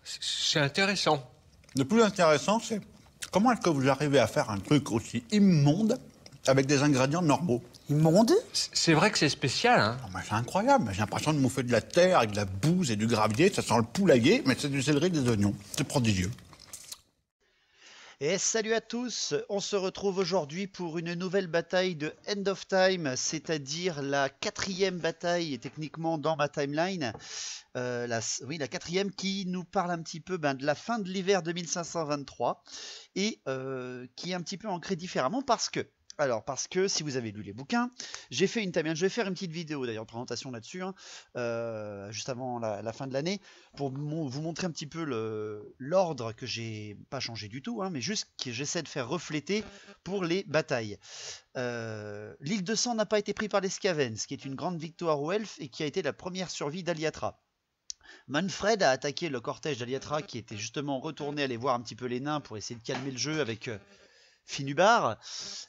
C'est intéressant. Le plus intéressant, c'est comment est-ce que vous arrivez à faire un truc aussi immonde avec des ingrédients normaux? Immonde? C'est vrai que c'est spécial, hein. Non, mais c'est incroyable. J'ai l'impression de bouffer de la terre avec de la bouse et du gravier. Ça sent le poulailler, mais c'est du céleri et des oignons. C'est prodigieux. Et salut à tous, on se retrouve aujourd'hui pour une nouvelle bataille de End of Time, c'est-à-dire la quatrième bataille techniquement dans ma timeline. La quatrième qui nous parle un petit peu de la fin de l'hiver 2523 et qui est un petit peu ancrée différemment parce que si vous avez lu les bouquins, j'ai fait une timeline. Je vais faire une petite vidéo d'ailleurs de présentation là-dessus, juste avant la fin de l'année, pour vous montrer un petit peu l'ordre que j'ai pas changé du tout, mais juste que j'essaie de faire refléter pour les batailles. L'île de sang n'a pas été prise par les Scavens, ce qui est une grande victoire aux elfes et qui a été la première survie d'Aliatra. Manfred a attaqué le cortège d'Aliatra qui était justement retourné aller voir un petit peu les nains pour essayer de calmer le jeu avec Finubar,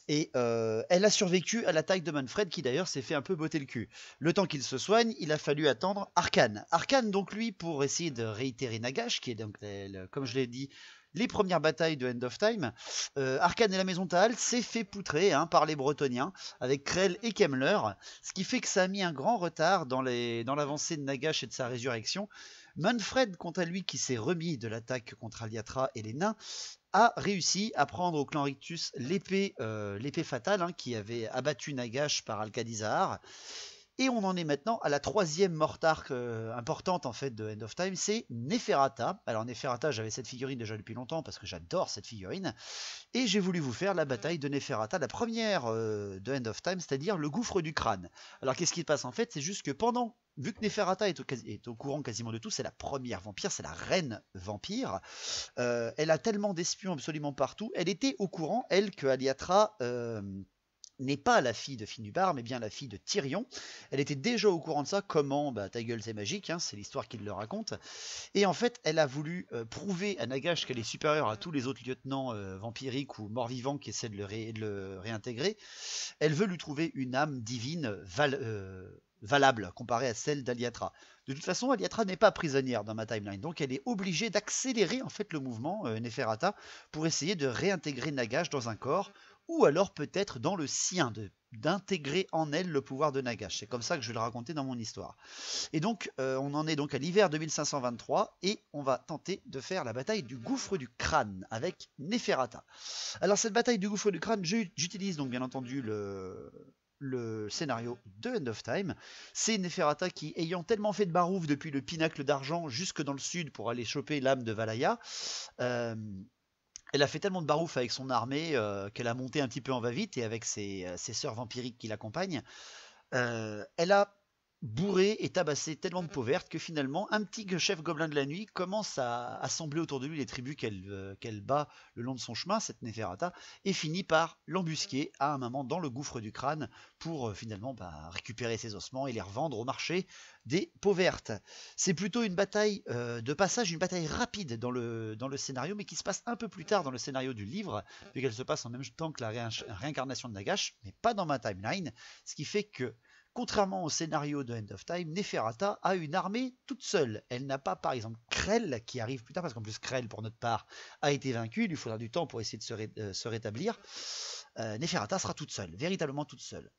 et elle a survécu à l'attaque de Manfred qui d'ailleurs s'est fait un peu botter le cul. Le temps qu'il se soigne, il a fallu attendre Arkhan. Arkhan donc lui pour essayer de réitérer Nagash, qui est donc comme je l'ai dit les premières batailles de End of Time. Arkhan et la maison Taal s'est fait poutrer par les Bretoniens avec Krell et Kemmler, ce qui fait que ça a mis un grand retard dans l'avancée de Nagash et de sa résurrection. Manfred, quant à lui, qui s'est remis de l'attaque contre Aliatra et les nains, a réussi à prendre au clan Rictus l'épée fatale qui avait abattu Nagash par Alcadizar. Et on en est maintenant à la troisième mortarque importante en fait de End of Time, c'est Neferata. Alors Neferata, j'avais cette figurine déjà depuis longtemps parce que j'adore cette figurine. Et j'ai voulu vous faire la bataille de Neferata, la première de End of Time, c'est-à-dire le gouffre du crâne. Alors qu'est-ce qui se passe en fait? C'est juste que vu que Neferata est au courant quasiment de tout, c'est la première vampire, c'est la reine vampire. Elle a tellement d'espions absolument partout. Elle était au courant, elle, que Aliatra n'est pas la fille de Finubar, mais bien la fille de Tyrion. Elle était déjà au courant de ça. Comment? Ta gueule, c'est magique, c'est l'histoire qu'il le raconte. Et en fait, elle a voulu prouver à Nagash qu'elle est supérieure à tous les autres lieutenants vampiriques ou morts-vivants qui essaient de le réintégrer. Elle veut lui trouver une âme divine valable comparée à celle d'Aliatra. De toute façon, Aliatra n'est pas prisonnière dans ma timeline, donc elle est obligée d'accélérer en fait le mouvement Neferata pour essayer de réintégrer Nagash dans un corps, ou alors peut-être dans le sien, d'intégrer en elle le pouvoir de Nagash. C'est comme ça que je vais le raconter dans mon histoire. Et donc, on en est donc à l'hiver 2523, et on va tenter de faire la bataille du gouffre du crâne avec Neferata. Alors cette bataille du gouffre du crâne, j'utilise donc bien entendu le scénario de End of Time. C'est Neferata qui, ayant tellement fait de barouf depuis le pinacle d'argent jusque dans le sud pour aller choper l'âme de Valaya, elle a fait tellement de barouf avec son armée qu'elle a monté un petit peu en va-vite, et avec ses sœurs vampiriques qui l'accompagnent, elle a bourré et tabassé tellement de peaux vertes que finalement un petit chef gobelin de la nuit commence à assembler autour de lui les tribus qu'elle bat le long de son chemin, cette Neferata, et finit par l'embusquer à un moment dans le gouffre du crâne pour finalement récupérer ses ossements et les revendre au marché des peaux vertes. C'est plutôt une bataille de passage, une bataille rapide dans le scénario, mais qui se passe un peu plus tard dans le scénario du livre, vu qu'elle se passe en même temps que la réincarnation de Nagash, mais pas dans ma timeline, ce qui fait que contrairement au scénario de End of Time, Neferata a une armée toute seule. Elle n'a pas, par exemple, Krell, qui arrive plus tard, parce qu'en plus Krell, pour notre part, a été vaincu. Il lui faudra du temps pour essayer de se rétablir. Neferata sera toute seule, véritablement toute seule.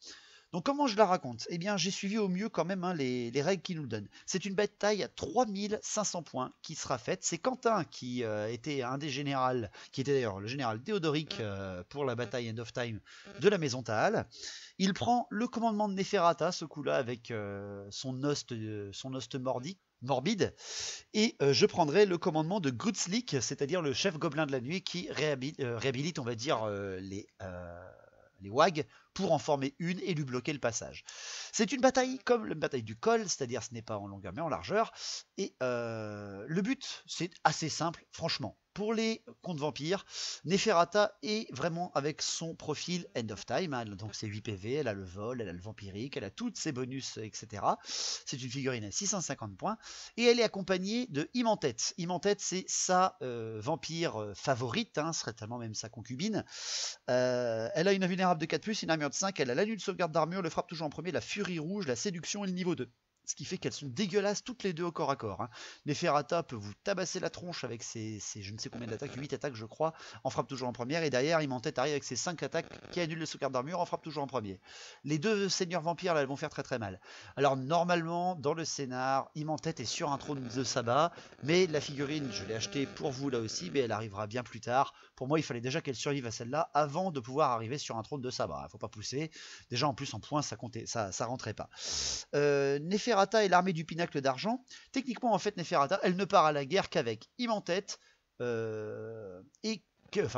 Donc comment je la raconte? Eh bien, j'ai suivi au mieux quand même les règles qu'il nous donnent. C'est une bataille à 3500 points qui sera faite. C'est Quentin qui était un des généraux, qui était d'ailleurs le général Théodoric pour la bataille End of Time de la maison Taal. Il prend le commandement de Neferata, ce coup-là, avec son ost morbide, et je prendrai le commandement de Gutzlik, c'est-à-dire le chef gobelin de la nuit qui réhabilite, on va dire, les WAG pour en former une et lui bloquer le passage. C'est une bataille comme la bataille du col, c'est-à-dire ce n'est pas en longueur mais en largeur, et le but c'est assez simple, franchement. Pour les contes vampires, Neferata est vraiment avec son profil End of Time, donc c'est 8 PV, elle a le vol, elle a le vampirique, elle a tous ses bonus, etc. C'est une figurine à 650 points, et elle est accompagnée de Imantet. Imantet, c'est sa vampire favorite, certainement même sa concubine. Elle a une invulnérable de 4+, une armure de 5, elle a l'anneau de sauvegarde d'armure, le frappe toujours en premier, la furie rouge, la séduction et le niveau 2. Ce qui fait qu'elles sont dégueulasses toutes les deux au corps à corps. Hein. Neferata peut vous tabasser la tronche avec ses je ne sais combien d'attaques, 8 attaques je crois, en frappe toujours en première. Et derrière, Imhotep arrive avec ses 5 attaques qui annulent le sauvegarde d'armure, en frappe toujours en premier. Les deux seigneurs vampires là, elles vont faire très très mal. Alors normalement, dans le scénar, Imhotep est sur un trône de sabbat, mais la figurine, je l'ai achetée pour vous là aussi, mais elle arrivera bien plus tard. Pour moi, il fallait déjà qu'elle survive à celle-là avant de pouvoir arriver sur un trône de sabbat. Il ne faut pas pousser. Déjà en plus en points, ça comptait, ça rentrait pas. Neferata et l'armée du pinacle d'argent. Techniquement, en fait, Neferata, elle ne part à la guerre qu'avec Imhotep et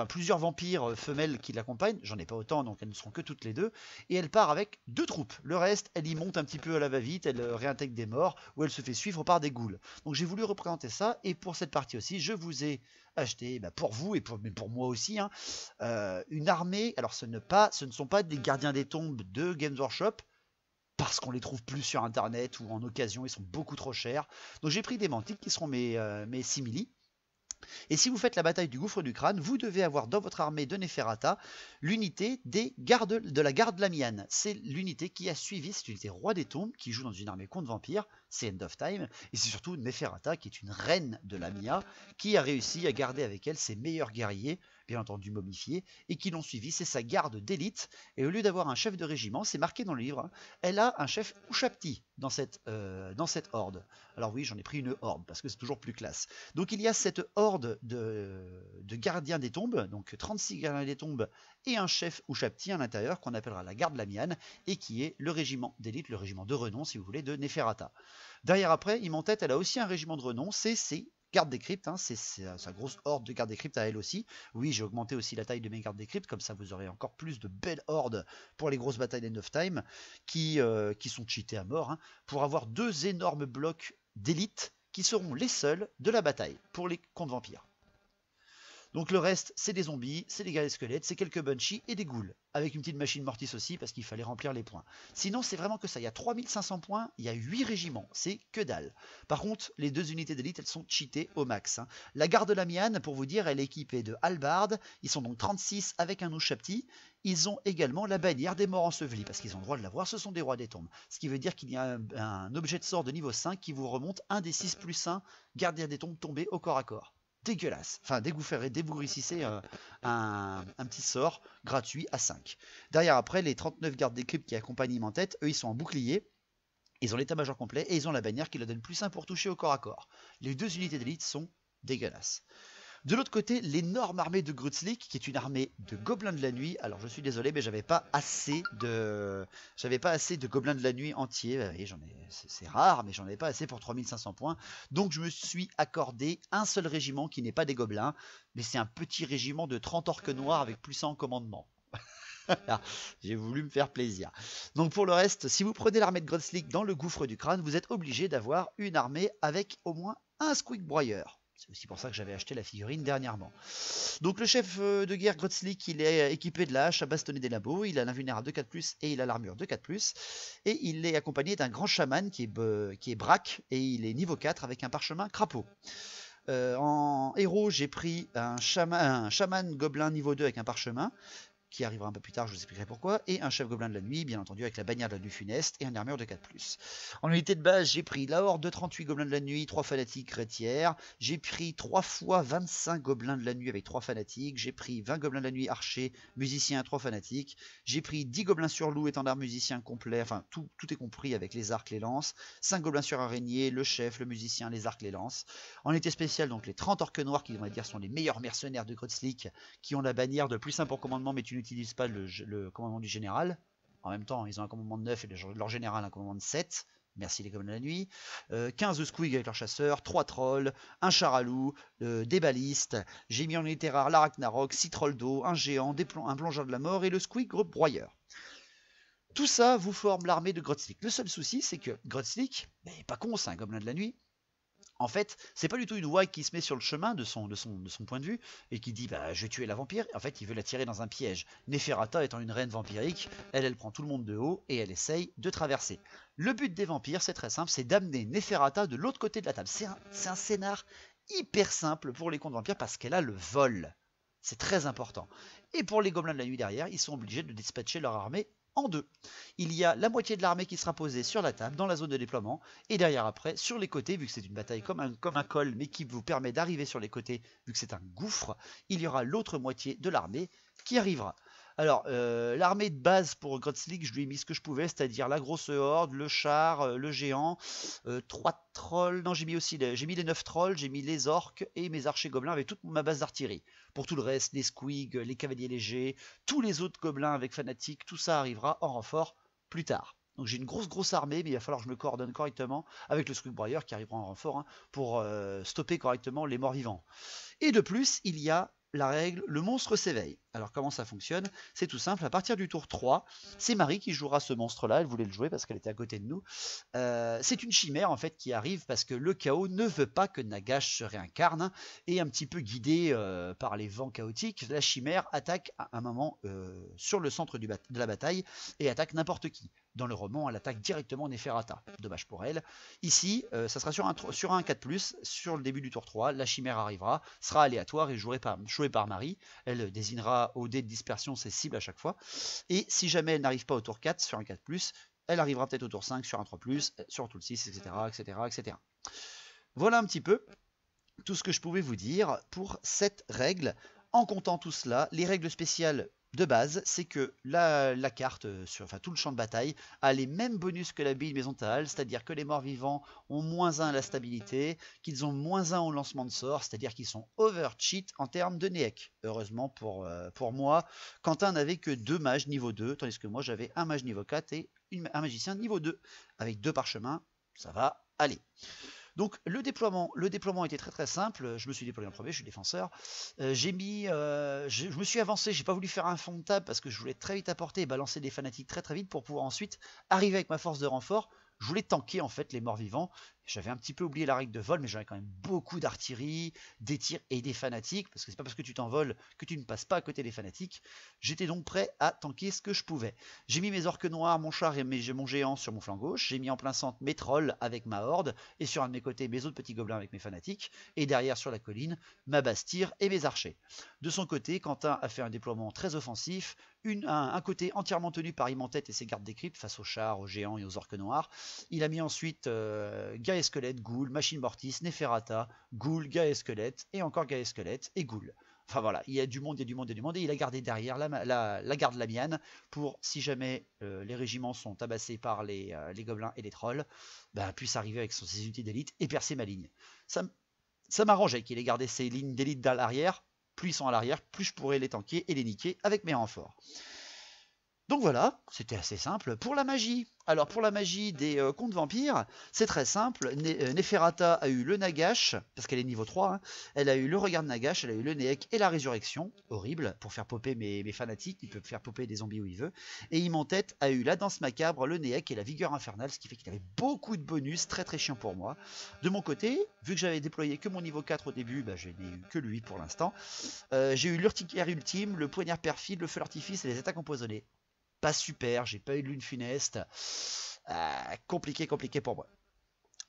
plusieurs vampires femelles qui l'accompagnent. J'en ai pas autant, donc elles ne seront que toutes les deux. Et elle part avec 2 troupes. Le reste, elle y monte un petit peu à la va-vite, elle réintègre des morts ou elle se fait suivre par des ghouls. Donc j'ai voulu représenter ça. Et pour cette partie aussi, je vous ai acheté, pour vous et pour moi aussi, hein, une armée. Alors ce ne sont pas des gardiens des tombes de Games Workshop, parce qu'on les trouve plus sur internet ou en occasion, ils sont beaucoup trop chers. Donc j'ai pris des mantiques qui seront mes simili. Et si vous faites la bataille du gouffre du crâne, vous devez avoir dans votre armée de Neferata l'unité de la garde Lamian. C'est l'unité qui a suivi, c'est l'unité roi des tombes qui joue dans une armée contre vampires, c'est End of Time. Et c'est surtout Neferata qui est une reine de Lamia qui a réussi à garder avec elle ses meilleurs guerriers, bien entendu momifiés, et qui l'ont suivi. C'est sa garde d'élite. Et au lieu d'avoir un chef de régiment, c'est marqué dans le livre, hein, elle a un chef Ushapti dans cette horde. Alors oui, j'en ai pris une horde parce que c'est toujours plus classe. Donc il y a cette horde de gardiens des tombes, donc 36 gardiens des tombes et un chef Ushapti à l'intérieur qu'on appellera la garde Lamian et qui est le régiment d'élite, le régiment de renom si vous voulez de Neferata. Derrière après, Imhotep, elle a aussi un régiment de renom, c'est ses gardes des cryptes, hein, c'est sa grosse horde de gardes des cryptes à elle aussi. Oui, j'ai augmenté aussi la taille de mes gardes des cryptes, comme ça vous aurez encore plus de belles hordes pour les grosses batailles d'End of Time qui sont cheatées à mort, hein, pour avoir 2 énormes blocs d'élite qui seront les seuls de la bataille pour les contre vampires. Donc le reste, c'est des zombies, c'est des guerriers squelettes, c'est quelques banshees et des ghouls. Avec une petite machine mortis aussi, parce qu'il fallait remplir les points. Sinon, c'est vraiment que ça. Il y a 3500 points, il y a 8 régiments. C'est que dalle. Par contre, les 2 unités d'élite, elles sont cheatées au max. Hein. La garde Lamian, pour vous dire, elle est équipée de halbardes. Ils sont donc 36 avec un Ushapti. Ils ont également la bannière des morts ensevelis, parce qu'ils ont le droit de l'avoir, ce sont des rois des tombes. Ce qui veut dire qu'il y a un objet de sort de niveau 5 qui vous remonte un des 6+1 gardiens des tombes tombés au corps à corps. Dégueulasse. Enfin, dégourissez un petit sort gratuit à 5. Derrière, après, les 39 gardes des cryptes qui accompagnent Imhotep, eux, ils sont en bouclier. Ils ont l'état-major complet et ils ont la bannière qui leur donne +1 pour toucher au corps à corps. Les 2 unités d'élite sont dégueulasses. De l'autre côté, l'énorme armée de Grutzlik, qui est une armée de gobelins de la nuit. Alors je suis désolé, mais j'avais pas assez de gobelins de la nuit entiers. C'est rare, mais j'en avais pas assez pour 3500 points. Donc je me suis accordé un seul régiment qui n'est pas des gobelins, mais c'est un petit régiment de 30 orques noirs avec +1 en commandement. J'ai voulu me faire plaisir. Donc pour le reste, si vous prenez l'armée de Grutzlik dans le gouffre du crâne, vous êtes obligé d'avoir une armée avec au moins un squeak broyeur. C'est aussi pour ça que j'avais acheté la figurine dernièrement. Donc le chef de guerre Grutzlik, il est équipé de la hache à bastonner des labos, il a l'invulnérable de 4+, et il a l'armure de 4+, et il est accompagné d'un grand chaman qui est braque, et il est niveau 4 avec un parchemin crapaud. En héros, j'ai pris un chaman gobelin niveau 2 avec un parchemin, qui arrivera un peu plus tard, je vous expliquerai pourquoi, et un chef gobelin de la nuit, bien entendu, avec la bannière de la nuit funeste et une armure de 4+. En unité de base, j'ai pris la horde de 38 gobelins de la nuit, 3 fanatiques chrétières, j'ai pris 3 fois 25 gobelins de la nuit avec 3 fanatiques, j'ai pris 20 gobelins de la nuit archers, musiciens, 3 fanatiques, j'ai pris 10 gobelins sur loup, étendard musicien complet, enfin tout est compris avec les arcs, les lances, 5 gobelins sur araignée, le chef, le musicien, les arcs, les lances. En unité spéciale, donc les 30 orques noirs qui, on va dire, sont les meilleurs mercenaires de Grutzlik, qui ont la bannière de +1 pour commandement, mais tu n'utilises pas le commandement du général. En même temps, ils ont un commandement de 9 et leur général un commandement de 7. Merci les gobelins de la nuit. 15 squig avec leurs chasseurs, 3 trolls, un char à loup, des balistes. J'ai mis en unité rare la Ragnarok, 6 trolls d'eau, un géant, un plongeur de la mort et le squig groupe broyeur. Tout ça vous forme l'armée de Grutzlik. Le seul souci, c'est que Grutzlik, pas con, c'est un gobelin de la nuit. En fait, c'est pas du tout une ouaille qui se met sur le chemin de son point de vue et qui dit je vais tuer la vampire. En fait, il veut la tirer dans un piège. Neferata étant une reine vampirique, elle prend tout le monde de haut et elle essaye de traverser. Le but des vampires, c'est très simple, c'est d'amener Neferata de l'autre côté de la table. C'est un scénar hyper simple pour les contes vampires parce qu'elle a le vol. C'est très important. Et pour les gobelins de la nuit derrière, ils sont obligés de dispatcher leur armée en deux. Il y a la moitié de l'armée qui sera posée sur la table, dans la zone de déploiement, et derrière après, sur les côtés, vu que c'est une bataille comme un col, mais qui vous permet d'arriver sur les côtés, vu que c'est un gouffre, il y aura l'autre moitié de l'armée qui arrivera. Alors, l'armée de base pour Grotzlig, je lui ai mis ce que je pouvais, c'est-à-dire la grosse horde, le char, le géant, 3 trolls, non j'ai mis les 9 trolls, j'ai mis les orques et mes archers gobelins avec toute ma base d'artillerie. Pour tout le reste, les squigs, les cavaliers légers, tous les autres gobelins avec fanatiques, tout ça arrivera en renfort plus tard. Donc j'ai une grosse armée, mais il va falloir que je me coordonne correctement avec le squig broyeur qui arrivera en renfort pour stopper correctement les morts vivants. Et de plus, il y a la règle, le monstre s'éveille. Alors comment ça fonctionne? C'est tout simple, à partir du tour 3, c'est Marie qui jouera ce monstre-là, elle voulait le jouer parce qu'elle était à côté de nous. C'est une chimère en fait qui arrive parce que le chaos ne veut pas que Nagash se réincarne, et un petit peu guidé par les vents chaotiques, la chimère attaque à un moment sur le centre de la bataille et attaque n'importe qui. Dans le roman, elle attaque directement Neferata. Dommage pour elle. Ici, ça sera sur un 4+, sur le début du tour 3, la chimère arrivera, sera aléatoire et jouée par Marie. Elle désignera au dé de dispersion ses cibles à chaque fois. Et si jamais elle n'arrive pas au tour 4 sur un 4+, elle arrivera peut-être au tour 5 sur un 3+, sur tout le 6, etc., etc., etc. Voilà un petit peu tout ce que je pouvais vous dire pour cette règle. En comptant tout cela, les règles spéciales de base, c'est que la carte, tout le champ de bataille, a les mêmes bonus que la bille Maison Tahal, c'est-à-dire que les morts vivants ont -1 à la stabilité, qu'ils ont -1 au lancement de sort, c'est-à-dire qu'ils sont over-cheat en termes de Neek. Heureusement pour moi, Quentin n'avait que 2 mages niveau 2, tandis que moi j'avais un mage niveau 4 et un magicien niveau 2. Avec 2 parchemins, ça va aller. Donc le déploiement était très simple. Je me suis déployé en premier, je suis défenseur. Je me suis avancé, j'ai pas voulu faire un fond de table parce que je voulais très vite apporter et balancer des fanatiques très vite pour pouvoir ensuite arriver avec ma force de renfort. Je voulais tanker en fait les morts vivants. J'avais un petit peu oublié la règle de vol, mais j'avais quand même beaucoup d'artillerie, des tirs et des fanatiques, parce que c'est pas parce que tu t'envoles que tu ne passes pas à côté des fanatiques. J'étais donc prêt à tanker ce que je pouvais. J'ai mis mes orques noirs, mon char et mon géant sur mon flanc gauche. J'ai mis en plein centre mes trolls avec ma horde, et sur un de mes côtés mes autres petits gobelins avec mes fanatiques, et derrière sur la colline ma bastire et mes archers. De son côté, Quentin a fait un déploiement très offensif, un côté entièrement tenu par Imhotep et ses gardes des cryptes face aux chars, aux géants et aux orques noirs. Il a mis ensuite Gaïa Squelette, Ghoul, Machine Mortis, Neferata, Ghoul, Gaïa Squelette, et encore Gaïa Squelette, et Ghoul. Enfin voilà, il y a du monde, et il a gardé derrière la garde Lamiane pour, si jamais les régiments sont tabassés par les gobelins et les trolls, puisse arriver avec ses unités d'élite et percer ma ligne. Ça m'arrangeait qu'il ait gardé ses lignes d'élite à l'arrière. Plus ils sont à l'arrière, plus je pourrais les tanker et les niquer avec mes renforts. Donc voilà, c'était assez simple. Pour la magie, alors pour la magie des contes vampires, c'est très simple. Neferata a eu le Nagash, parce qu'elle est niveau 3, hein. Elle a eu le regard de Nagash, elle a eu le Neek et la résurrection, horrible, pour faire popper mes fanatiques, il peut faire popper des zombies où il veut. Et Imhotep a eu la danse macabre, le Neek et la vigueur infernale, ce qui fait qu'il avait beaucoup de bonus, très chiant pour moi. De mon côté, vu que j'avais déployé que mon niveau 4 au début, je n'ai eu que lui pour l'instant. J'ai eu l'urticaire ultime, le poignard perfide, le feu d'artifice et les attaques empoisonnées. Pas super, j'ai pas eu de lune funeste. Compliqué pour moi.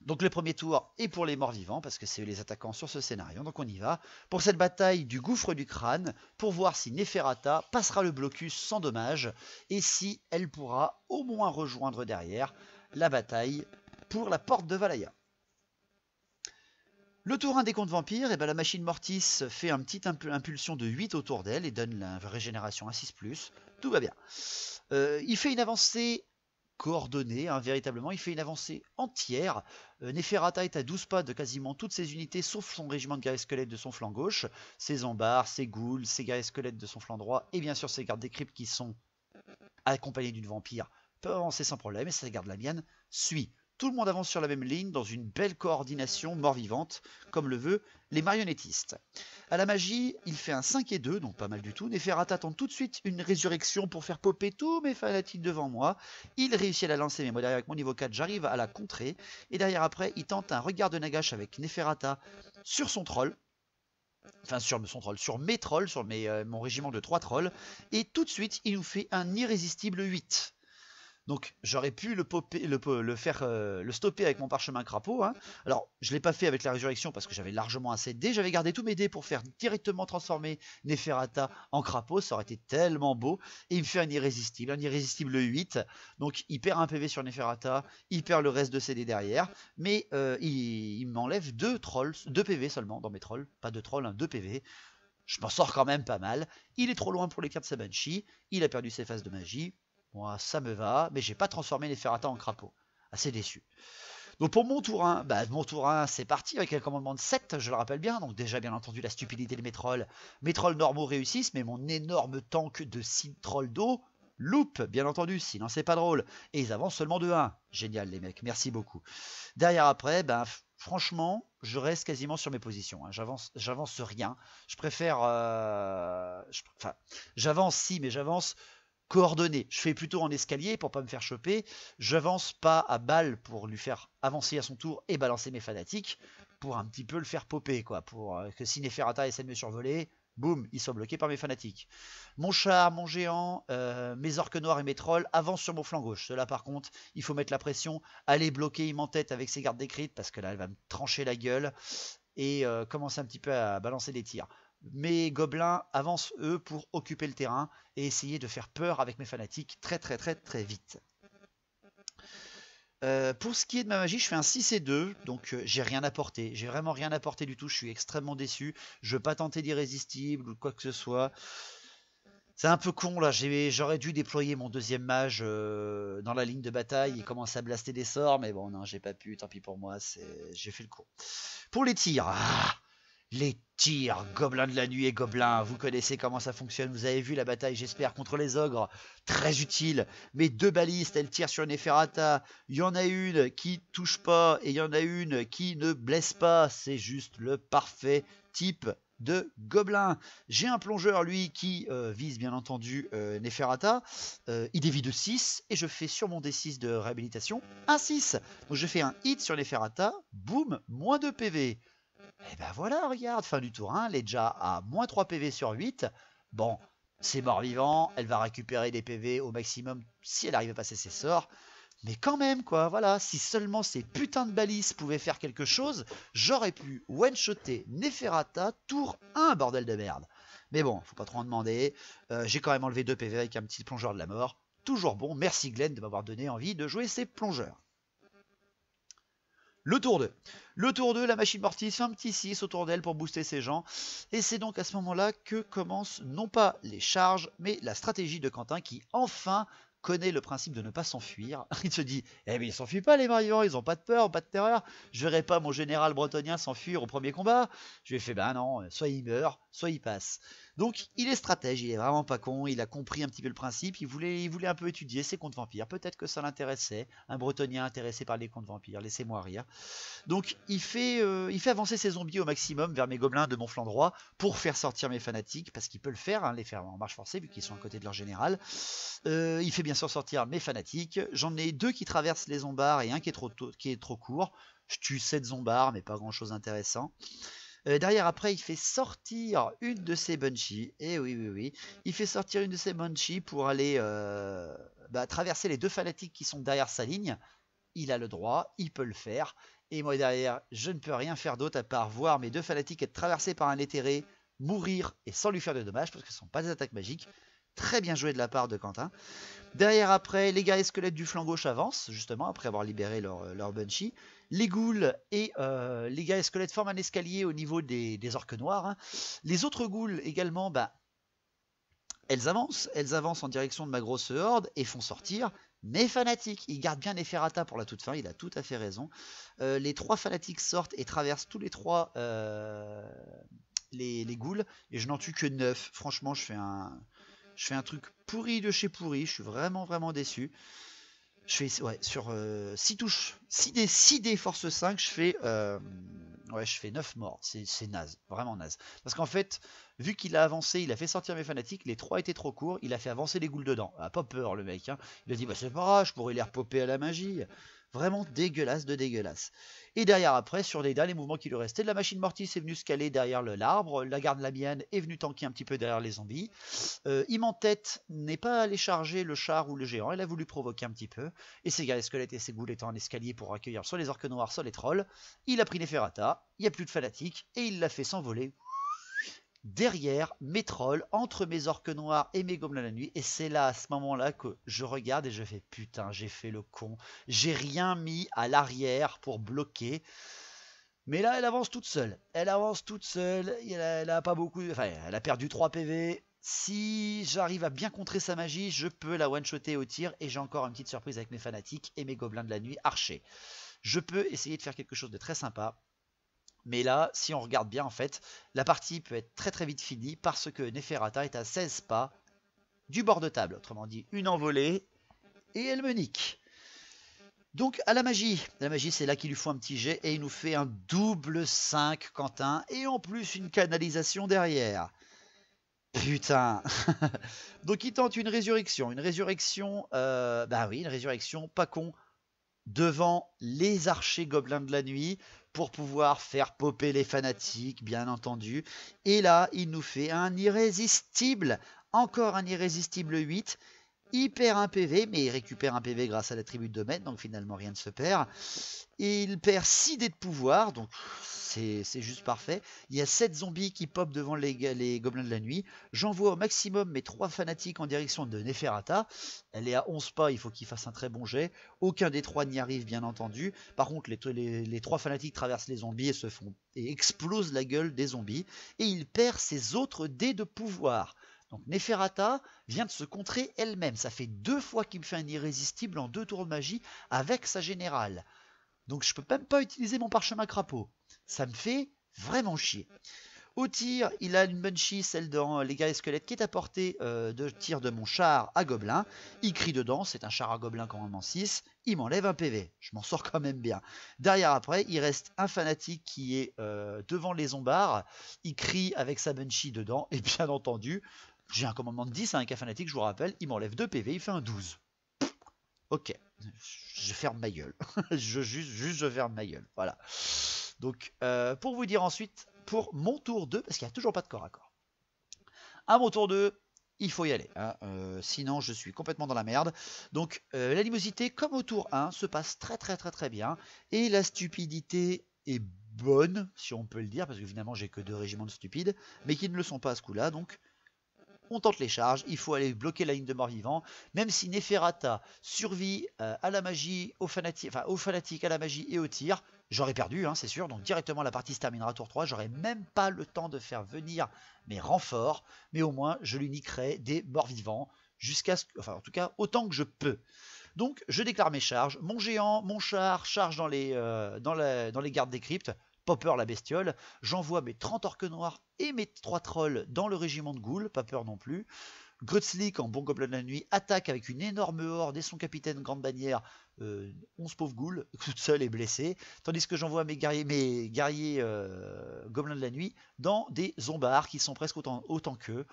Donc le premier tour est pour les morts vivants, parce que c'est eux les attaquants sur ce scénario. Donc on y va. Pour cette bataille du gouffre du crâne, pour voir si Neferata passera le blocus sans dommage, et si elle pourra au moins rejoindre derrière la bataille pour la porte de Valhalla. Le tour 1 des contes vampires, la machine Mortis fait une petite impulsion de 8 autour d'elle et donne la régénération à 6+. Tout va bien. Il fait une avancée coordonnée, véritablement. Il fait une avancée entière. Neferata est à 12 pas de quasiment toutes ses unités, sauf son régiment de guerriers squelettes de son flanc gauche, ses ambards, ses ghouls, ses guerriers squelettes de son flanc droit, et bien sûr ses gardes des cryptes qui sont accompagnés d'une vampire peuvent avancer sans problème, et sa garde Lamiane suit. Tout le monde avance sur la même ligne dans une belle coordination mort-vivante, comme le veut les marionnettistes. À la magie, il fait un 5 et 2, donc pas mal du tout. Neferata tente tout de suite une résurrection pour faire popper tous mes fanatiques devant moi. Il réussit à la lancer, mais moi derrière avec mon niveau 4, j'arrive à la contrer. Et derrière après, il tente un regard de Nagash avec Neferata sur son troll. Enfin sur mes trolls, mon régiment de 3 trolls. Et tout de suite, il nous fait un irrésistible 8. Donc j'aurais pu le stopper avec mon parchemin crapaud. Hein. Alors je ne l'ai pas fait avec la résurrection parce que j'avais largement assez de dés. J'avais gardé tous mes dés pour faire directement transformer Neferata en crapaud. Ça aurait été tellement beau. Et il me fait un irrésistible 8. Donc il perd un PV sur Neferata, il perd le reste de ses dés derrière. Mais il m'enlève 2 PV seulement dans mes trolls. Pas 2 trolls, 2 PV. Je m'en sors quand même pas mal. Il est trop loin pour les cartes de sa Banshee. Il a perdu ses phases de magie. Moi, ça me va. Mais j'ai pas transformé Neferata en crapaud. Assez déçu. Donc pour mon tour 1, mon tour 1, c'est parti avec un commandement de 7, je le rappelle bien. Donc déjà, bien entendu, la stupidité de mes trolls. Mes trolls normaux réussissent, mais mon énorme tank de 6 trolls d'eau loupe, bien entendu, sinon c'est pas drôle. Et ils avancent seulement de 1. Génial, les mecs, merci beaucoup. Derrière après, franchement, je reste quasiment sur mes positions. Hein. J'avance rien. Je préfère... j'avance si, mais j'avance coordonné. Je fais plutôt en escalier pour pas me faire choper. J'avance pas à balle pour lui faire avancer à son tour et balancer mes fanatiques pour un petit peu le faire popper, quoi. Pour que si Neferata essaie de me survoler, boum, ils sont bloqués par mes fanatiques. Mon char, mon géant, mes orques noirs et mes trolls avancent sur mon flanc gauche. Cela par contre, il faut mettre la pression, aller bloquer Imantette avec ses gardes décrites parce que là, elle va me trancher la gueule et commencer un petit peu à balancer des tirs. Mes gobelins avancent eux pour occuper le terrain et essayer de faire peur avec mes fanatiques très vite. Pour ce qui est de ma magie, je fais un 6 et 2, donc j'ai rien apporté. J'ai vraiment rien apporté du tout, je suis extrêmement déçu. Je veux pas tenter d'irrésistible ou quoi que ce soit. C'est un peu con là, j'aurais dû déployer mon deuxième mage dans la ligne de bataille et commencer à blaster des sorts, mais bon non, j'ai pas pu, tant pis pour moi, j'ai fait le coup. Pour les tirs, les tirs, gobelins de la nuit et gobelins, vous connaissez comment ça fonctionne, vous avez vu la bataille j'espère contre les ogres, très utile. Mes 2 balistes, elles tirent sur Neferata, il y en a une qui touche pas et il y en a une qui ne blesse pas, c'est juste le parfait type de gobelin. J'ai un plongeur lui qui vise bien entendu Neferata, il dévie de 6 et je fais sur mon D6 de réhabilitation un 6. Donc je fais un hit sur Neferata, boum, moins 2 PV. Et ben voilà, regarde, fin du tour 1, elle est déjà à moins 3 PV sur 8. Bon, c'est mort-vivant, elle va récupérer des PV au maximum si elle arrive à passer ses sorts. Mais quand même, quoi, voilà, si seulement ces putains de balises pouvaient faire quelque chose, j'aurais pu one-shotter Neferata tour 1, bordel de merde. Mais bon, faut pas trop en demander. J'ai quand même enlevé 2 PV avec un petit plongeur de la mort. Toujours bon, merci Glenn de m'avoir donné envie de jouer ces plongeurs. Le tour 2. Le tour 2, la machine mortis fait un petit 6 autour d'elle pour booster ses gens. Et c'est donc à ce moment-là que commencent non pas les charges, mais la stratégie de Quentin qui enfin connaît le principe de ne pas s'enfuir. Il se dit, eh mais ils s'enfuient pas les mariants, ils ont pas de peur, pas de terreur. Je verrai pas mon général bretonien s'enfuir au premier combat. Je lui ai fait, ben non, soit il meurt, soit il passe. Donc il est stratège, il est vraiment pas con, il a compris un petit peu le principe, il voulait un peu étudier ses contes vampires, peut-être que ça l'intéressait, un bretonien intéressé par les contes vampires, laissez-moi rire. Donc il fait avancer ses zombies au maximum vers mes gobelins de mon flanc droit pour faire sortir mes fanatiques, parce qu'il peut le faire, hein, les faire en marche forcée vu qu'ils sont à côté de leur général. Il fait bien sûr sortir mes fanatiques, j'en ai 2 qui traversent les zombards et un qui est trop court. Je tue 7 zombards mais pas grand chose d'intéressant. Derrière après il fait sortir une de ses Banshees, et oui, il fait sortir une de ses Banshees pour aller traverser les 2 fanatiques qui sont derrière sa ligne. Il a le droit, il peut le faire, et moi derrière je ne peux rien faire d'autre à part voir mes 2 fanatiques être traversés par un éthéré, mourir et sans lui faire de dommages parce que ce ne sont pas des attaques magiques. Très bien joué de la part de Quentin. Derrière après, les guerriers squelettes du flanc gauche avancent, justement, après avoir libéré leur Banshee. Les ghouls et les guerriers squelettes forment un escalier au niveau des orques noirs. Hein. Les autres ghouls également, elles avancent en direction de ma grosse horde et font sortir mes fanatiques. Ils gardent bien Neferata pour la toute fin, il a tout à fait raison. Les 3 fanatiques sortent et traversent tous les 3 les ghouls, et je n'en tue que 9. Franchement, je fais un truc pourri de chez pourri, je suis vraiment déçu. Je fais sur 6 touches, 6D force 5, je fais 9 morts. C'est naze, vraiment naze. Parce qu'en fait, vu qu'il a avancé, il a fait sortir mes fanatiques, les 3 étaient trop courts, il a fait avancer les ghouls dedans. Ah, pas peur le mec, hein. Il a dit, bah c'est pas grave, je pourrais les repopper à la magie. Vraiment dégueulasse de dégueulasse. Et derrière après, sur les derniers mouvements qui lui restaient, la machine Mortis est venue se caler derrière l'arbre, la garde Lamienne est venue tanker un petit peu derrière les zombies. Imantette n'est pas allé charger le char ou le géant, elle a voulu provoquer un petit peu. Et ses guerriers squelettes et ses ghouls étant en escalier pour accueillir soit les orques noirs, soit les trolls, il a pris Neferata, il n'y a plus de fanatiques, et il l'a fait s'envoler derrière mes trolls, entre mes orques noirs et mes gobelins de la nuit. Et c'est là, à ce moment-là, que je regarde et je fais putain, j'ai fait le con. J'ai rien mis à l'arrière pour bloquer. Mais là, elle avance toute seule. Elle avance toute seule. Elle a pas beaucoup. Enfin, elle a perdu 3 PV. Si j'arrive à bien contrer sa magie, je peux la one-shotter au tir. Et j'ai encore une petite surprise avec mes fanatiques et mes gobelins de la nuit archers. Je peux essayer de faire quelque chose de très sympa. Mais là, si on regarde bien, en fait, la partie peut être très très vite finie parce que Neferata est à 16 pas du bord de table. Autrement dit, une envolée et elle me nique. Donc à la magie c'est là qu'il lui faut un petit jet et il nous fait un double 5 Quentin et en plus une canalisation derrière. Putain. Donc il tente une résurrection, bah oui, une résurrection pas con devant les archers gobelins de la nuit pour pouvoir faire popper les fanatiques, bien entendu. Et là, il nous fait un irrésistible, encore un irrésistible 8. Il perd un PV, mais il récupère un PV grâce à l'attribut de domaine, donc finalement rien ne se perd. Et il perd 6 dés de pouvoir, donc c'est juste parfait. Il y a 7 zombies qui popent devant les gobelins de la nuit. J'envoie au maximum mes 3 fanatiques en direction de Neferata. Elle est à 11 pas, il faut qu'il fasse un très bon jet. Aucun des 3 n'y arrive, bien entendu. Par contre, les 3 fanatiques traversent les zombies et explosent la gueule des zombies. Et il perd ses autres dés de pouvoir. Donc Neferata vient de se contrer elle-même. Ça fait 2 fois qu'il me fait un irrésistible en 2 tours de magie avec sa générale. Donc je peux même pas utiliser mon parchemin crapaud. Ça me fait vraiment chier. Au tir, il a une Banshee, celle dans les guerriers squelettes, qui est à portée de tir de mon char à gobelin. Il crie dedans, c'est un char à gobelin quand même en 6. Il m'enlève un PV. Je m'en sors quand même bien. Derrière après, il reste un fanatique qui est devant les zombards. Il crie avec sa Banshee dedans. Et bien entendu, j'ai un commandement de 10 avec un fanatique, je vous rappelle. Il m'enlève 2 PV, il fait un 12. Ok, je ferme ma gueule. je ferme ma gueule. Voilà. Donc, pour vous dire ensuite, pour mon tour 2, parce qu'il n'y a toujours pas de corps à corps. À mon tour 2, il faut y aller. Hein, sinon, je suis complètement dans la merde. Donc, l'animosité, comme au tour 1, se passe très très très très bien. Et la stupidité est bonne, si on peut le dire, parce que finalement, j'ai que 2 régiments de stupides, mais qui ne le sont pas à ce coup-là. Donc, on tente les charges, il faut aller bloquer la ligne de mort-vivant, même si Neferata survit à la magie, aux fanatiques, à la magie et au tir, j'aurais perdu, hein, c'est sûr, donc directement la partie se terminera tour 3, j'aurais même pas le temps de faire venir mes renforts, mais au moins je lui niquerai des morts-vivants, jusqu'à ce que, enfin en tout cas autant que je peux. Donc je déclare mes charges, mon géant, mon char charge dans les gardes des cryptes, pas peur la bestiole, j'envoie mes 30 orques noirs et mes 3 trolls dans le régiment de ghouls, pas peur non plus. Grutzlik, en bon gobelin de la nuit, attaque avec une énorme horde et son capitaine grande bannière, 11 pauvres ghouls, toute seule et blessée, tandis que j'envoie mes guerriers gobelins de la nuit dans des zombards qui sont presque autant qu'eux.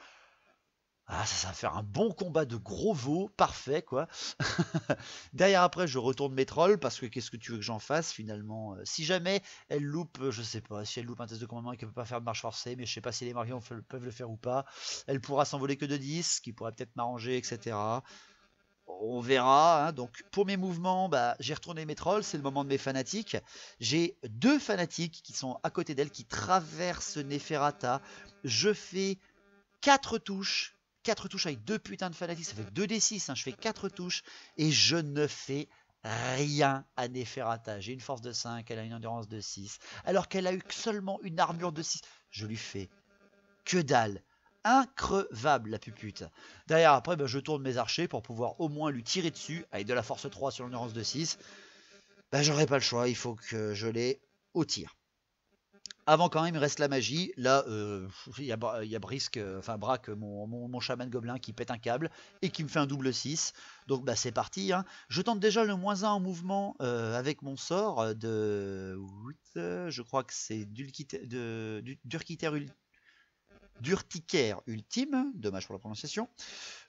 Ah, ça va faire un bon combat de gros veaux, parfait quoi. Derrière après, je retourne mes trolls parce que qu'est-ce que tu veux que j'en fasse finalement. Si jamais elle loupe, je sais pas, si elle loupe un test de commandement et qu'elle peut pas faire de marche forcée, mais je sais pas si les marions peuvent le faire ou pas. Elle pourra s'envoler que de 10, ce qui pourrait peut-être m'arranger, etc. On verra. Hein. Donc pour mes mouvements, bah, j'ai retourné mes trolls, c'est le moment de mes fanatiques. J'ai 2 fanatiques qui sont à côté d'elle, qui traversent Neferata. Je fais 4 touches. 4 touches avec 2 putains de fanatiques, ça fait 2d6, hein, je fais 4 touches et je ne fais rien à Neferata. J'ai une force de 5, elle a une endurance de 6, alors qu'elle a eu seulement une armure de 6. Je lui fais que dalle. Increvable la pupute. Derrière après, ben, je tourne mes archers pour pouvoir au moins lui tirer dessus avec de la force 3 sur l'endurance de 6. Ben, j'aurai pas le choix, il faut que je l'ai au tir. Avant quand même, il reste la magie. Là, il y a Braque, mon chaman gobelin qui pète un câble et qui me fait un double 6. Donc bah, c'est parti. Hein. Je tente déjà le -1 en mouvement avec mon sort de... je crois que c'est Durkiter d'urticaire ultime, dommage pour la prononciation.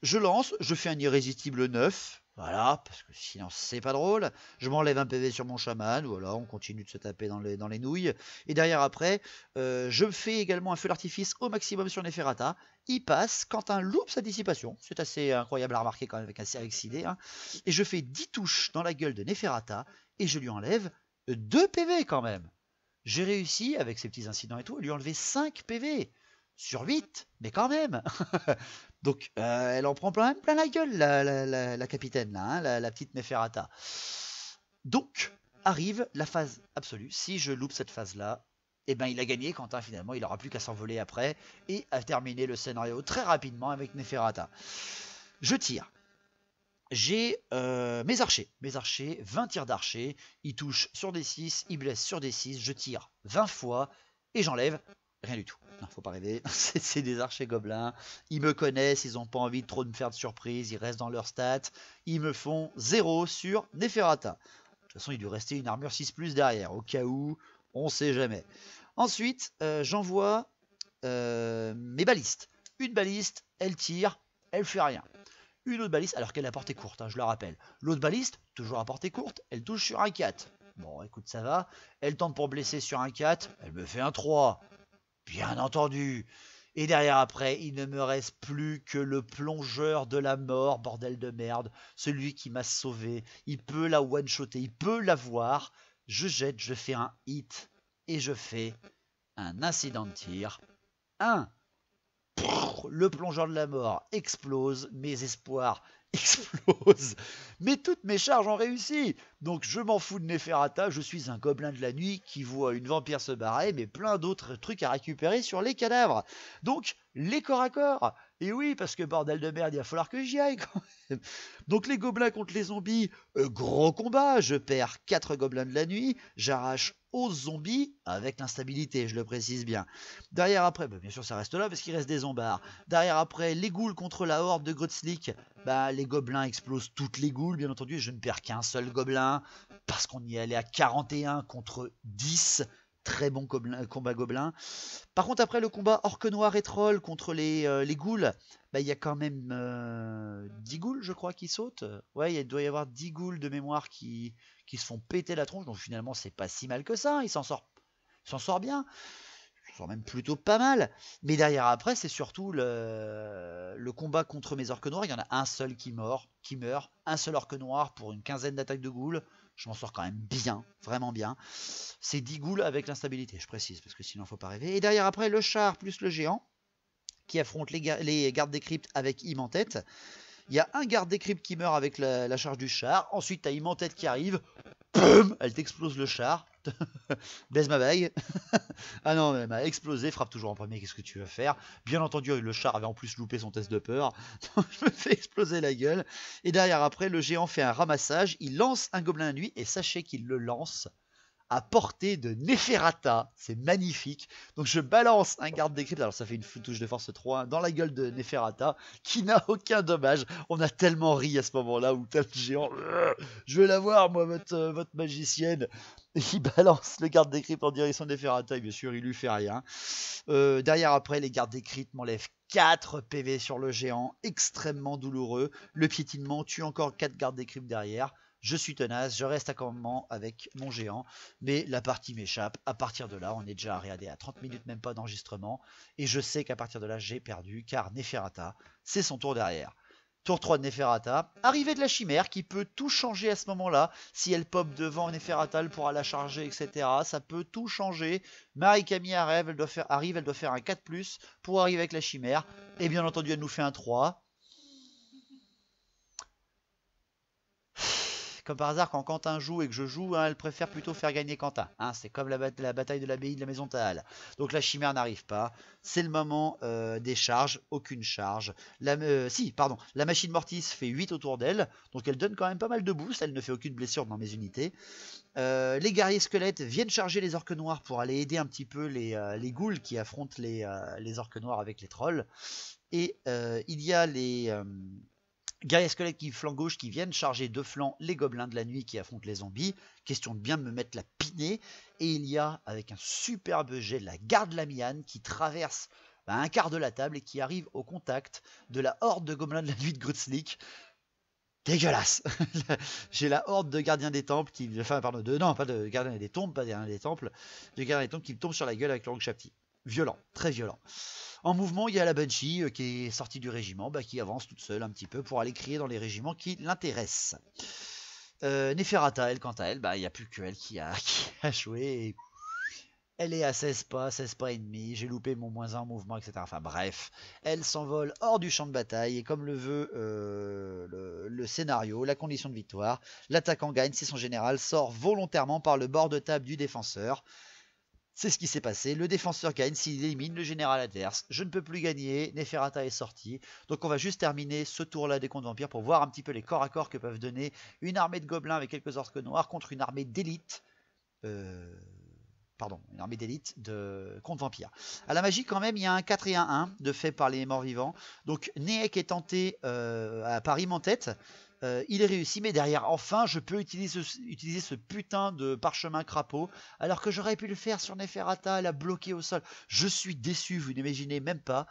Je lance, je fais un irrésistible 9, voilà, parce que sinon c'est pas drôle. Je m'enlève un PV sur mon chaman, voilà, on continue de se taper dans les nouilles. Et derrière après, je fais également un feu d'artifice au maximum sur Neferata. Il passe, Quentin loupe sa dissipation, c'est assez incroyable à remarquer quand même avec Sidé, hein. Et je fais 10 touches dans la gueule de Neferata, et je lui enlève 2 PV quand même. J'ai réussi, avec ces petits incidents et tout, à lui enlever 5 PV sur 8, mais quand même. Donc, elle en prend plein la gueule, la capitaine, là, hein, la petite Neferata. Donc, arrive la phase absolue. Si je loupe cette phase-là, eh ben, il a gagné, Quentin, finalement. Il n'aura plus qu'à s'envoler après et à terminer le scénario très rapidement avec Neferata. Je tire. J'ai mes archers, 20 tirs d'archers, ils touchent sur des 6, ils blessent sur des 6, je tire 20 fois et j'enlève rien du tout. Non, faut pas rêver, c'est des archers gobelins, ils me connaissent, ils n'ont pas envie de trop me faire de surprise, ils restent dans leur stats, ils me font 0 sur Neferata. De toute façon, il lui restait une armure 6+, derrière, au cas où, on sait jamais. Ensuite, j'envoie mes balistes. Une baliste, elle tire, elle fait rien. Une autre baliste, alors qu'elle a portée courte, hein, je le rappelle. L'autre baliste, toujours à portée courte, elle touche sur un 4. Bon, écoute, ça va. Elle tente pour blesser sur un 4, elle me fait un 3. Bien entendu. Et derrière après, il ne me reste plus que le plongeur de la mort, bordel de merde. Celui qui m'a sauvé. Il peut la one-shotter, il peut la voir. Je jette, je fais un hit. Et je fais un incident de tir. 1. Le plongeur de la mort explose, mes espoirs explosent, mais toutes mes charges ont réussi. Donc je m'en fous de Neferata, je suis un gobelin de la nuit qui voit une vampire se barrer, mais plein d'autres trucs à récupérer sur les cadavres. Donc les corps à corps. Et oui, parce que bordel de merde, il va falloir que j'y aille quand même. Donc les gobelins contre les zombies, gros combat, je perds 4 gobelins de la nuit, j'arrache aux zombies avec l'instabilité, je le précise bien. Derrière après, bien sûr ça reste là parce qu'il reste des zombards. Derrière après, les ghouls contre la horde de Grutzlik, les gobelins explosent toutes les ghouls, bien entendu, je ne perds qu'un seul gobelin parce qu'on y allait à 41 contre 10. Très bon combat gobelin. Par contre, après le combat orque noir et troll contre les ghouls, il y a quand même 10 ghouls, je crois, qui sautent. Ouais, il doit y avoir 10 ghouls de mémoire qui se font péter la tronche. Donc finalement, c'est pas si mal que ça. Il s'en sort bien. Il s'en sort même plutôt pas mal. Mais derrière, après, c'est surtout le combat contre mes orques noirs. Il y en a un seul qui meurt. Un seul orque noir pour une quinzaine d'attaques de ghouls. Je m'en sors quand même bien, vraiment bien. C'est 10 ghouls avec l'instabilité, je précise, parce que sinon il ne faut pas rêver. Et derrière après, le char plus le géant, qui affronte les gardes des cryptes avec Im en tête. Il y a un garde des cryptes qui meurt avec la charge du char. Ensuite, tu as Im en tête qui arrive. Boum, elle t'explose le char. Baise ma bague. Ah non, elle m'a explosé, frappe toujours en premier, qu'est-ce que tu veux faire? Bien entendu, le char avait en plus loupé son test de peur. Donc je me fais exploser la gueule. Et derrière après, le géant fait un ramassage, il lance un gobelin à nuit, et sachez qu'il le lance à portée de Neferata. C'est magnifique. Donc je balance un garde des cryptes, alors ça fait une touche de force 3 dans la gueule de Neferata, qui n'a aucun dommage. On a tellement ri à ce moment-là où t'as le géant. Je veux la voir, moi, votre magicienne. Et il balance le garde des cryptes en direction de Neferata, et bien sûr, il lui fait rien. Derrière, après, les gardes des cryptes m'enlèvent 4 PV sur le géant, extrêmement douloureux. Le piétinement tue encore 4 gardes des cryptes derrière. Je suis tenace, je reste à campement avec mon géant, mais la partie m'échappe. À partir de là, on est déjà arrêté à 30 minutes, même pas d'enregistrement, et je sais qu'à partir de là, j'ai perdu, car Neferata, c'est son tour derrière. Tour 3 de Neferata, arrivée de la chimère qui peut tout changer à ce moment-là. Si elle pop devant Neferata, elle pourra la charger, etc. Ça peut tout changer. Marie-Camille arrive, elle doit faire un 4+, pour arriver avec la chimère. Et bien entendu, elle nous fait un 3. Comme par hasard, quand Quentin joue et que je joue, elle préfère plutôt faire gagner Quentin. C'est comme la bataille de l'abbaye de la Maison Taal. Donc la chimère n'arrive pas. C'est le moment des charges. Aucune charge. La machine Mortis fait 8 autour d'elle. Donc elle donne quand même pas mal de boost. Elle ne fait aucune blessure dans mes unités. Les guerriers squelettes viennent charger les orques noirs pour aller aider un petit peu les ghouls qui affrontent les orques noirs avec les trolls. Et il y a les... guerriers squelettes qui flanc gauche qui viennent charger de flanc les gobelins de la nuit qui affrontent les zombies. Question de bien me mettre la pinée. Et il y a, avec un superbe jet, la garde Lamiane qui traverse un quart de la table et qui arrive au contact de la horde de gobelins de la nuit de Grutzlik. Dégueulasse. J'ai la horde de gardiens des temples qui... Enfin, pardon, non, pas de gardiens des tombes, pas des gardiens des temples. De gardiens des temples qui me tombent sur la gueule avec leur Shapti. Violent, très violent. En mouvement, il y a la Banshee qui est sortie du régiment, qui avance toute seule un petit peu pour aller crier dans les régiments qui l'intéressent. Neferata, elle, quant à elle, il n'y a plus qu'elle qui a joué. Et elle est à 16 pas et demi, j'ai loupé mon -1 en mouvement, etc. Enfin bref, elle s'envole hors du champ de bataille, et comme le veut le scénario, la condition de victoire, l'attaquant gagne si son général sort volontairement par le bord de table du défenseur. C'est ce qui s'est passé, le défenseur gagne s'il élimine le général adverse. Je ne peux plus gagner, Neferata est sorti. Donc on va juste terminer ce tour-là des contes vampires pour voir un petit peu les corps à corps que peuvent donner une armée de gobelins avec quelques orques noirs contre une armée d'élite. Une armée d'élite de contre vampire. À la magie, quand même, il y a un 4 et un 1 de fait par les morts vivants. Donc Neek est tenté par Im en tête. Il est réussi, mais derrière, enfin, je peux utiliser ce putain de parchemin crapaud, alors que j'aurais pu le faire sur Neferata, la bloquer au sol. Je suis déçu, vous n'imaginez même pas.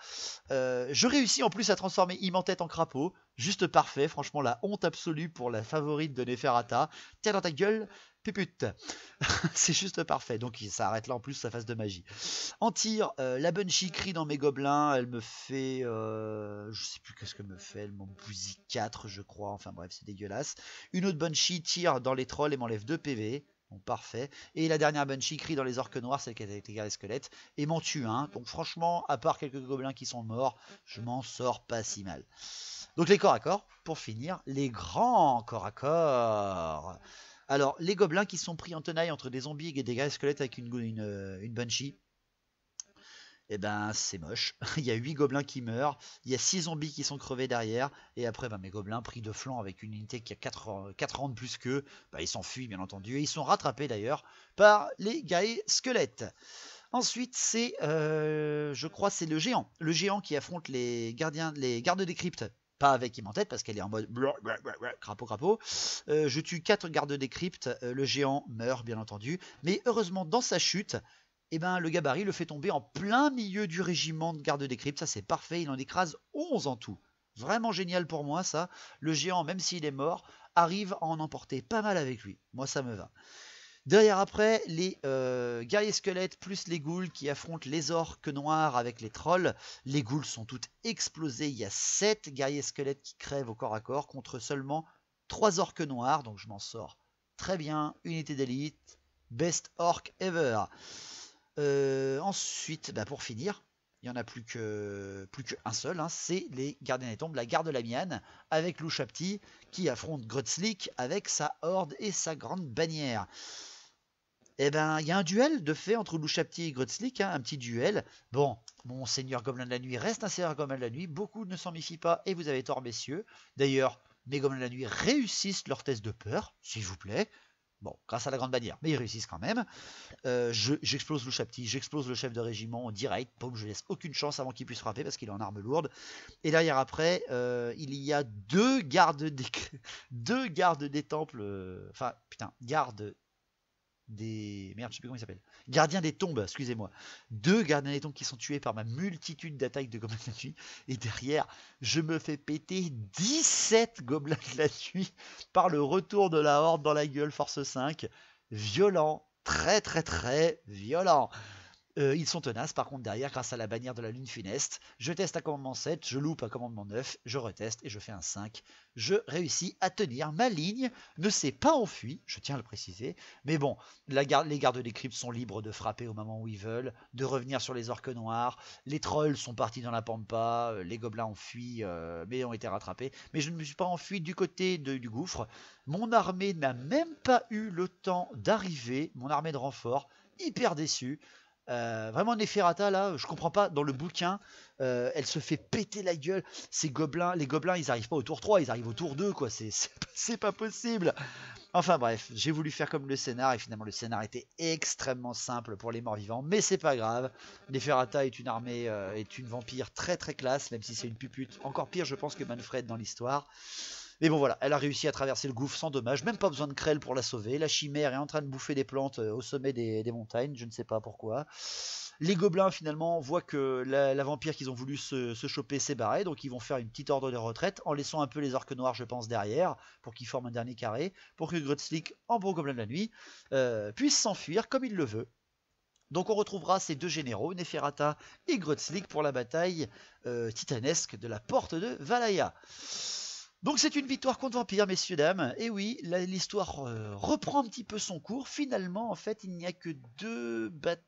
Je réussis en plus à transformer Im en tête en crapaud. Juste parfait, franchement, la honte absolue pour la favorite de Neferata. Tiens dans ta gueule, pupute. C'est juste parfait. Donc ça arrête là en plus sa phase de magie. En tir, la Banshee crie dans mes gobelins. Elle me fait... je sais plus qu'est-ce qu'elle me fait. Elle m'en bousille 4 je crois. Enfin bref, c'est dégueulasse. Une autre Banshee tire dans les trolls et m'enlève 2 PV. Donc parfait. Et la dernière Banshee crie dans les orques noirs, celle qui a été garée squelette, et m'en tue un. Donc franchement, à part quelques gobelins qui sont morts, je m'en sors pas si mal. Donc les corps à corps, pour finir, les grands corps à corps. Alors, les gobelins qui sont pris en tenaille entre des zombies et des gars squelettes avec une Banshee, eh ben c'est moche. Il y a 8 gobelins qui meurent, il y a 6 zombies qui sont crevés derrière, et après mes gobelins pris de flanc avec une unité qui a 4 rangs de plus qu'eux, ils s'enfuient bien entendu, et ils sont rattrapés d'ailleurs par les guerriers squelettes. Ensuite, c'est, je crois, c'est le géant qui affronte les gardes des cryptes. Pas avec Im en tête parce qu'elle est en mode crapaud. Je tue 4 gardes des cryptes, le géant meurt bien entendu, mais heureusement dans sa chute, le gabarit le fait tomber en plein milieu du régiment de gardes des cryptes, ça c'est parfait, il en écrase 11 en tout. Vraiment génial pour moi ça, le géant même s'il est mort, arrive à en emporter pas mal avec lui, moi ça me va. Derrière après, les guerriers squelettes plus les ghouls qui affrontent les orques noirs avec les trolls. Les ghouls sont toutes explosées. Il y a 7 guerriers squelettes qui crèvent au corps à corps contre seulement 3 orques noirs. Donc je m'en sors très bien. Unité d'élite. Best orc ever. Ensuite, pour finir, il n'y en a plus qu'un seul. C'est les gardiens des tombes, la garde Lamiane avec Lou Shapti qui affronte Grutzlik avec sa horde et sa grande bannière. Il y a un duel de fait entre Lou Shapti et Grutzlik, un petit duel. Bon, mon seigneur gobelin de la nuit reste un seigneur gobelin de la nuit, beaucoup ne s'en méfient pas et vous avez tort messieurs. D'ailleurs, mes gobelins de la nuit réussissent leur test de peur, s'il vous plaît. Bon, grâce à la grande bannière, mais ils réussissent quand même. J'explose Lou Shapti, j'explose le chef de régiment en direct, boum, je laisse aucune chance avant qu'il puisse frapper parce qu'il est en arme lourde. Et derrière après, il y a deux gardes des temples, merde, je sais plus comment il s'appelle. Gardiens des tombes, excusez-moi. 2 gardiens des tombes qui sont tués par ma multitude d'attaques de gobelins de la nuit. Et derrière, je me fais péter 17 gobelins de la nuit par le retour de la horde dans la gueule, force 5. Violent, très très très violent. Ils sont tenaces par contre derrière grâce à la bannière de la lune funeste. Je teste à commandement 7, je loupe à commandement 9, je reteste et je fais un 5. Je réussis à tenir, ma ligne ne s'est pas enfuie, je tiens à le préciser. Mais bon, les gardes des cryptes sont libres de frapper au moment où ils veulent, de revenir sur les orques noirs. Les trolls sont partis dans la pampa, les gobelins ont fui mais ont été rattrapés. Mais je ne me suis pas enfui du côté du gouffre. Mon armée n'a même pas eu le temps d'arriver, mon armée de renfort, hyper déçu. Vraiment Neferata là, je comprends pas, dans le bouquin elle se fait péter la gueule, les gobelins ils arrivent pas au tour 3, ils arrivent au tour 2 quoi, c'est pas possible. Enfin bref, j'ai voulu faire comme le scénar et finalement le scénar était extrêmement simple pour les morts vivants, mais c'est pas grave. Neferata est une armée, est une vampire très très classe, même si c'est une pupute, encore pire je pense que Manfred dans l'histoire. Mais bon voilà, elle a réussi à traverser le gouffre sans dommage, même pas besoin de Krell pour la sauver. La chimère est en train de bouffer des plantes au sommet des montagnes, je ne sais pas pourquoi. Les gobelins finalement voient que la vampire qu'ils ont voulu se choper s'est barrée, donc ils vont faire une petite ordre de retraite en laissant un peu les orques noirs, je pense, derrière, pour qu'ils forment un dernier carré, pour que Grutzlik, en bon gobelin de la nuit, puisse s'enfuir comme il le veut. Donc on retrouvera ces deux généraux, Neferata et Grutzlik, pour la bataille titanesque de la porte de Valhalla. Donc c'est une victoire contre Vampire, messieurs, dames. Et oui, l'histoire reprend un petit peu son cours. Finalement, en fait, il n'y a que deux batailles.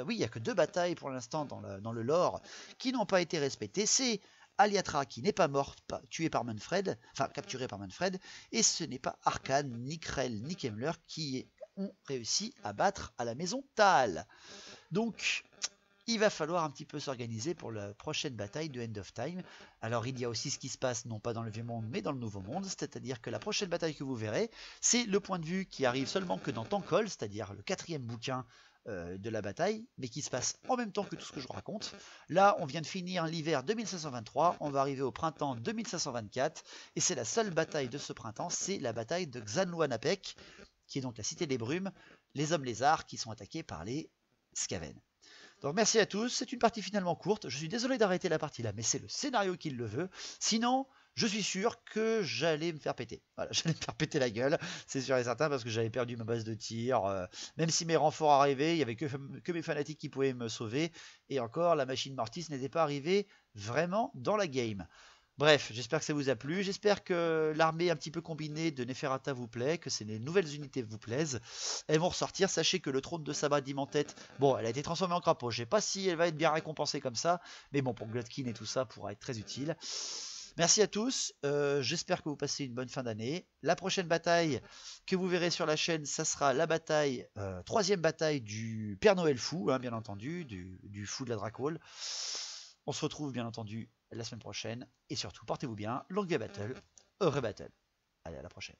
Oui, il n'y a que deux batailles pour l'instant dans le lore qui n'ont pas été respectées. C'est Aliatra qui n'est pas morte, tuée par Manfred, enfin capturée par Manfred, et ce n'est pas Arkane, ni Krell, ni Kemmler qui ont réussi à battre à la maison Thal. Donc, il va falloir un petit peu s'organiser pour la prochaine bataille de End of Time. Alors il y a aussi ce qui se passe non pas dans le vieux monde mais dans le nouveau monde, c'est-à-dire que la prochaine bataille que vous verrez, c'est le point de vue qui arrive seulement que dans Tankol, c'est-à-dire le 4e bouquin de la bataille, mais qui se passe en même temps que tout ce que je vous raconte. Là, on vient de finir l'hiver 2523, on va arriver au printemps 2524, et c'est la seule bataille de ce printemps, c'est la bataille de Xanluanapek, qui est donc la cité des brumes, les hommes lézards qui sont attaqués par les Skaven. Donc merci à tous, c'est une partie finalement courte, je suis désolé d'arrêter la partie là, mais c'est le scénario qui le veut, sinon je suis sûr que j'allais me faire péter. Voilà, j'allais me faire péter la gueule, c'est sûr et certain, parce que j'avais perdu ma base de tir, même si mes renforts arrivaient, il n'y avait que mes fanatiques qui pouvaient me sauver, et encore, la machine Mortis n'était pas arrivée vraiment dans la game. Bref, j'espère que ça vous a plu, j'espère que l'armée un petit peu combinée de Neferata vous plaît, que ces nouvelles unités vous plaisent. Elles vont ressortir, sachez que le trône de Sabbat d'Imantet, bon, elle a été transformée en crapaud, je sais pas si elle va être bien récompensée comme ça, mais bon, pour Glutkin et tout ça, pourra être très utile. Merci à tous, j'espère que vous passez une bonne fin d'année. La prochaine bataille que vous verrez sur la chaîne, ça sera la bataille, 3e bataille du Père Noël fou, hein, bien entendu, du fou de la Dracôle. On se retrouve bien entendu la semaine prochaine. Et surtout, portez-vous bien. Longue vie à battle. Heureux battle. Allez, à la prochaine.